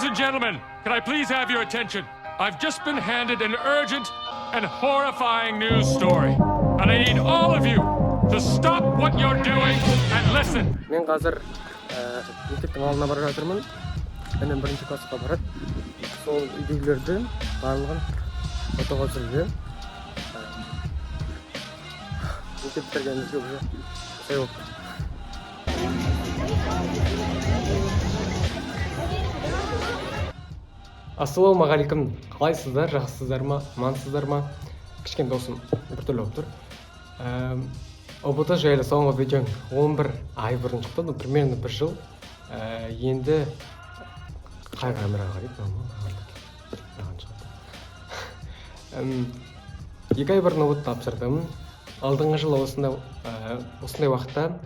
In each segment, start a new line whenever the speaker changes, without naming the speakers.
Ladies and gentlemen, can I please have your attention? I've just been handed an urgent and horrifying news story. And I need all of you to stop what you're doing and listen.
Мен қазір мектептің алдына бара жатырмын. Мен бірінші классқа барады. Сол үйдегілерді барлығын фотоға түсірген. Мектеп бітіргенімізге уже сай болыпты. Ассалаумағалейкум. Қалайсыздар? Жақсысыздар ма? Амансыздар ма? Кішкене досым біртүрлі болып тұр. ОБТ жайлы соңғы видеоң 11 ай бұрын шықты, примерно бір жыл. Енді қай камераға қарайды? Екі ай бұрын ОБТ тапсырдым. Алдыңғы жылы осындай уақытта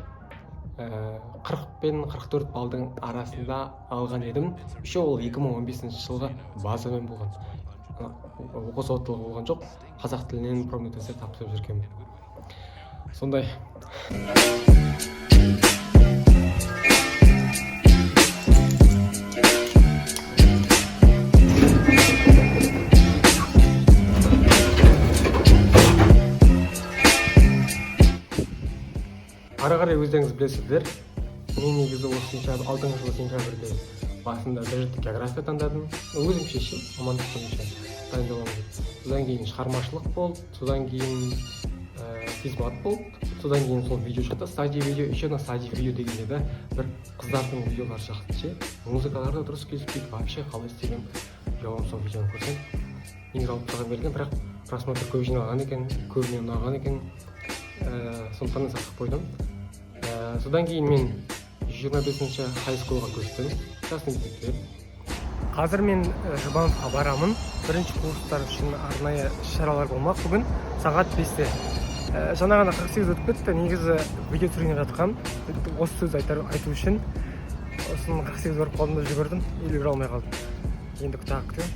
40 пен 44 балдың арасында алған едім. Үші ол 2015 жылғы базамен болған. Оқу сауаттылығы болған жоқ. Қазақ тілінен промнетесе тапсырып жүргенмін. Сондай. Ары қарай өздеріңіз білесіздер. Мен негізі алдыңғы жылы сентябрьде басында дәжетті география таңдадым. Өзім шешім, мамандық бойынша дайындаламын деп. Содан кейін шығармашылық болды, содан кейін физмат болды, содан кейін сол видео шықты. Стадия видео, еще на стадия видео дегенде де бір қыздардың видеолары жақсы. Музыкалары да дұрыс келіспейді, вообще қалай істеген жауабым сол видеоны көрсем. Ең жалпы саған берген, бірақ просмотр көп жиналған екен, көбіне ұнаған екен. Сондықтан сақтап қойдым. Содан кейін мен 25-ші хайскулға көштім. Жасын мектепке. Қазір мен Жұбановқа барамын. Бірінші курстар үшін арнайы шаралар болмақ бүгін сағат 5-те. Жаңа ғана 48 өтіп кетті. Негізі видео түсірген жатқан. Осы сөз айту үшін осының 48 барып қалдым да жүгірдім. Үлгере алмай қалдым. Енді күтемін.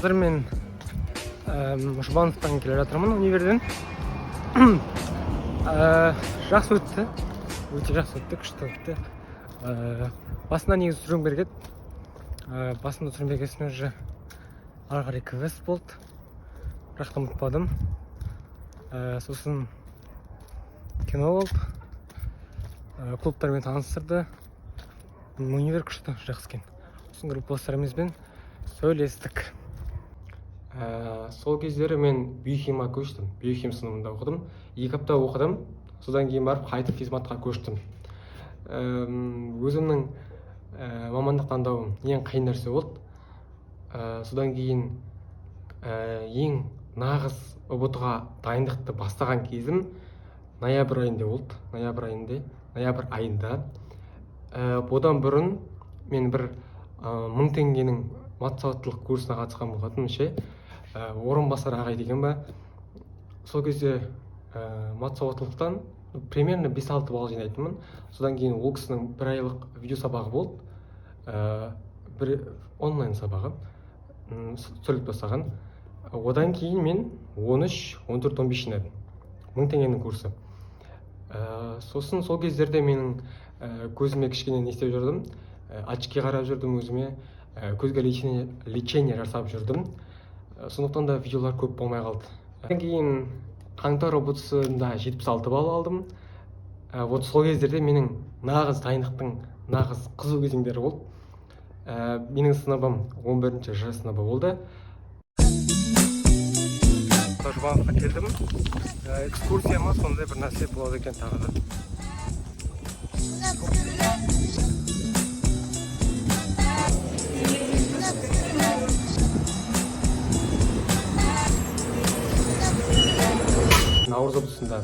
Қазір мен Жұбановтан келе жатырмын универден. Жақсы өтті. Өте жақсы өтті, күшті өтті. Басында негізі түсірім керек еді. Басында түсірім бергесін уже ары қарай квест болды. Бірақ та ұмытпадым. Сосын кино болды. Клубтармен таныстырды. Универ күшті, жақсы екен. Сосын группаластарымызбен сөйлестік. Сол кездері мен биохимия көштім. Биохим сыныбында оқыдым. 2 апта оқыдым. Содан кейін барып қайтып физматқа көштім. Өзімнің мамандық таңдауым ең қиын нәрсе болды. Содан кейін ең нағыз ОБТ-ға дайындықты бастаған кезім ноябрь айында болды. Ноябрь айында. Одан бұрын мен бір 1000 теңгенің мат сауаттылық курсына қатысқан болатын ше. Орынбасар ағай деген ба. Сол кезде мат сауаттылықтан примерно 5-6 балл жинайтынмын. Содан кейін ол кісінің 1 айлық видео сабағы болды. Бір онлайн сабағы сөйлеп бастаған. Одан кейін мен 13, 14, 15 жинадым. 1000 теңгенің курсы. Сосын сол кездерде менің көзіме кішкене не істеп жүрдім. Очки қарап жүрдім өзіме. Көзге лечение жасап жүрдім. Сондықтан да видеолар көп болмай қалды. Одан кейін қаңтар ОБТ-сында 76 балл алдым. Вот сол кездерде менің нағыз дайындықтың нағыз қызу кезеңдері болды. Менің сыныбым 11-ші Ж сыныбы болды. Жұбановқа келдім. Экскурсия ма сондай бір нәрсе болады екен тағы да. Наурыз ОБТ-сында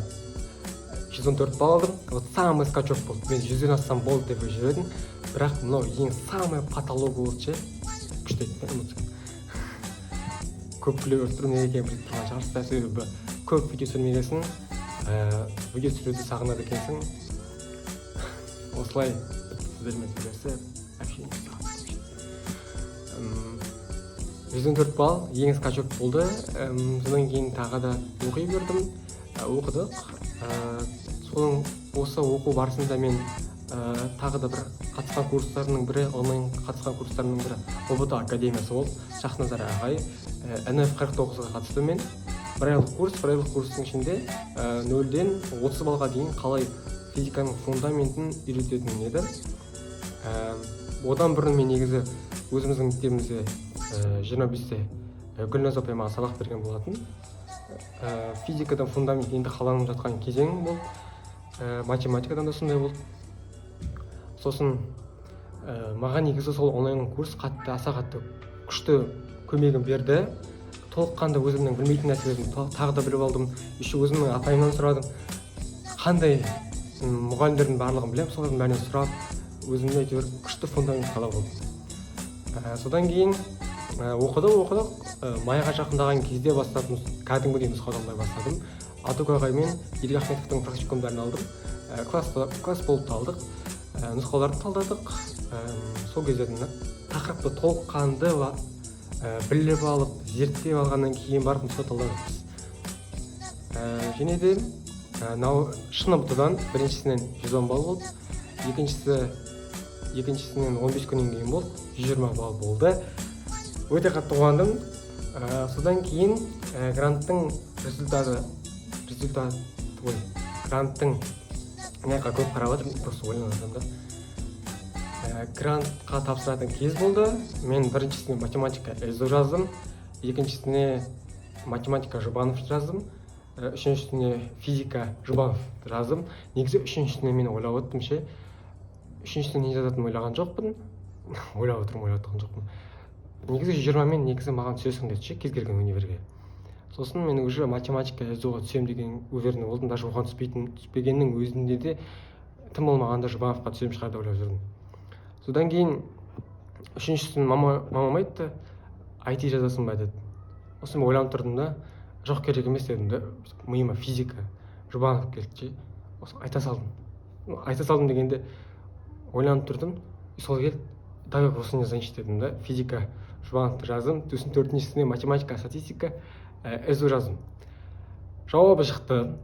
114 балл алдым. Вот самый скачок болды. Мен 100-ден астам болды деп жүрдім. Бірақ мынау ең самый потолок болды ше. Күшті эмоция. Көп күле өрттіру не екенін біліп тұрған шығарсыздар. Себебі көп видео түсірмегесін видео түсіруді сағынады екенсің. Осылай сіздермен сөйлесіп общение жасағанбыз. 104 балл ең скачок болды. Содан кейін тағы да оқи бердім, оқыдық. Соның осы оқу барысында мен тағы да бір қатысқан курстарының бірі, онлайн қатысқан курстарының бірі ОБТ академиясы болды. Шахназар ағай NF49-ға қатысты мен. Бір айлық курстың ішінде 0-ден 30 балға дейін қалай физиканың фундаментін үйрететін еді. Одан бұрын мен негізі өзіміздің мектебімізде 25-те Гүлназ апай маған сабақ берген болатын. Физикадан фундамент енді қаланып жатқан кезең болды. Математикадан да сондай болды. Сосын маған негізі сол онлайн курс аса қатты күшті көмегін берді. Толыққанды өзімнің білмейтін нәрселерін тағы да біліп алдым. Еще өзімнің апайымнан сұрадым. Қандай мұғалімдердің барлығын білемін, солардың бәрінен сұрап, өзімде әйтеуір күшті фундамент қалап болды. Содан кейін оқыдық. Майға жақындаған кезде бастап кәдімгідей нұсқауды алдай бастадым. Атук ағай мен Елік Ахметовтың практикумдарын алдым. Класс болып алдық. Нұсқауларды талдадық. Сол кездердің тақырыпты толыққанды біліп алып, зерттеп алғаннан кейін барып нұсқа талдадық. Және де шын ұбт-дан біріншісінен 110 балл болды. Екіншісінен 15 күннен кейін болды, 120 балл болды. Өте қатты қуандым. Содан кейін гранттың гранттың неға көп қарап жатырмын, просто ойланып да. Грантқа тапсыратын кез болды. Мен біріншісіне математика ЭЗУ жаздым, екіншісіне математика Жұбанов жаздым, үшіншісіне физика Жұбанов жаздым. Негізі үшіншісіне мен ойлап отырмын ше. Үшіншісіне не жазатынын ойлаған жоқпын. Ойлап отырған жоқпын. Негізі 20 мен негізі маған түсесің деді ше, кез келген универге. Сосын мен уже математика ЭЗУға түсем деген уверенный болдым. Даже оған түспегеннің өзінде де тым болмағанда Жұбановқа түсем шығар деп ойлап жүрдім. Содан кейін үшіншісін мамам айтты, IT жазасың ба деді. Осы мен ойланып тұрдым да, жоқ керек емес дедім да, миыма физика Жұбанов келді. Айта салдым дегенде ойланып тұрдым, сол келді, давай осыны жазайыншы дедім да, физика Жұбановты жаздым, сосын төртіншісіне математика, статистика ЭЗУ жаздым. Жауабы шықты,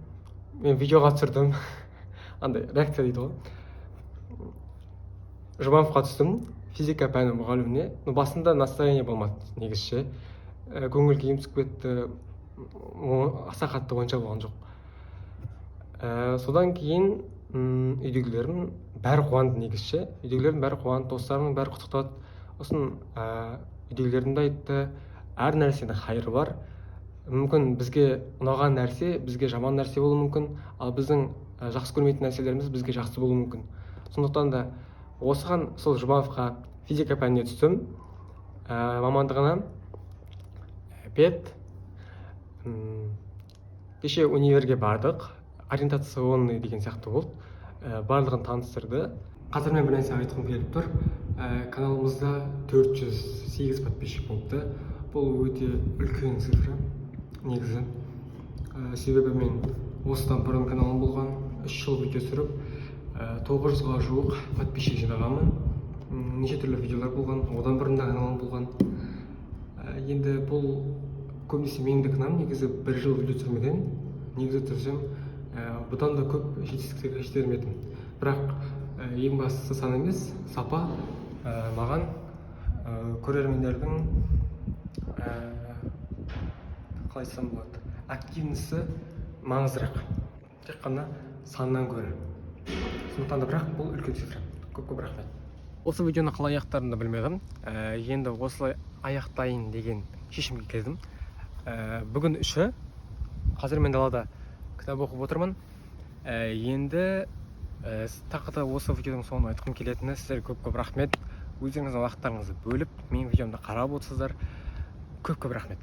мен видеоға түсірдім, андай реакция дейді ғой. Жұбановқа түстім, физика пәні мұғаліміне. Басында настроение болмады негізше. Көңіл күйім түсіп кетті, аса қатты онша болған жоқ. Содан кейін үйдегілерім бәрі қуанды негізше. Үйдегілерім бәрі қуанды, достарымның бәрі құттықтады. Сосын үйдегілерім де айтты, әр нәрсенің хайыры бар. Мүмкін бізге ұнаған нәрсе, бізге жаман нәрсе болуы мүмкін, ал біздің жақсы көрмейтін нәрселеріміз бізге жақсы болуы мүмкін. Сондықтан да осыған сол Жұбановқа физика пәніне түстім. Мамандығына пет. Кеше универге бардық. Ориентационный деген сияқты болды. Барлығын таныстырды. Қазір мен бір нәрсе айтқым келіп тұр. Каналымызда 408 подписчик болыпты. Бұл өте үлкен цифра негізі. Себебі мен осыдан бұрын каналым болған, 3 жыл видео түсіріп, 900-ға жуық подписчик жинағанмын. Неше түрлі видеолар болған, одан бұрын да каналым болған. Енді бұл көбінесе менің де каналым негізі 1 жыл видео түсірмеген. Негізі түсірсем, бұдан да көп жетістіктерге жете бермедім. Бірақ ең бастысы сан емес, сапа маған көрермендердің қалай айтсам болады, активнесі маңыздырақ. Тек қана саннан гөрі. Сондықтан да бірақ бұл үлкен цифра. Көп рахмет. Осы видеоны қалай аяқтарымды білмедім. Енді осылай аяқтайын деген шешімге келдім. Бүгін үші. Қазір мен далада кітап оқып отырмын. Енді тағы да осы видеоның соңын айтқым келетіні, сіздерге көп рахмет. Өздеріңіздің уақыттарыңызды бөліп, менің видеомды қарап отырсыздар. Көп рахмет.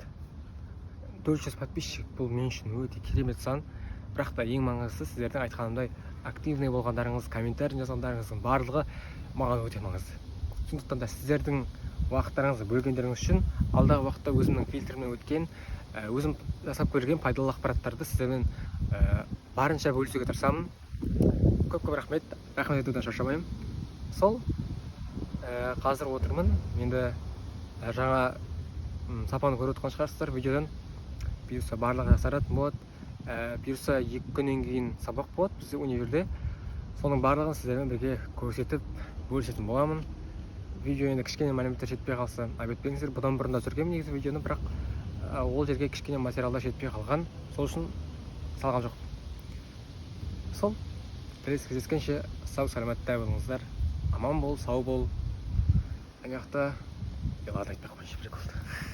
400 подписчик бұл мен үшін өте керемет сан. Бірақ та ең маңыздысы сіздердің айтқанымдай активный болғандарыңыз, комментарий жазғандарыңыздың барлығы маған өте маңызды. Сондықтан да сіздердің уақыттарыңызды бөлгендеріңіз үшін алдағы уақытта өзімнің фильтрімнен өткен, өзім жасап көрген пайдалы ақпараттарды сіздермен барынша бөлісуге тырысамын. Көп рахмет айтудан шаршамаймын. Сол қазір отырмын. Енді жаңа сапаны көріп отқан шығарсыздар видеодан. Бұйырса барлығы жақсаратын болады. Бұйырса 2 күннен кейін сабақ болады бізде универде. Соның барлығын сіздермен бірге көрсетіп бөлісетін боламын. Видео енді кішкене мәліметтер жетпей қалса айып етпеңіздер. Бұдан бұрын да түсіргенмін негізі видеоны, бірақ ол жерге кішкене материалдар жетпей қалған. Сол үшін салған жоқпын. Сол, келесі кездескенше сау саламатта болыңыздар. Аман бол, сау бол. Аяқта Yılan ekmek var, şimdi oldu.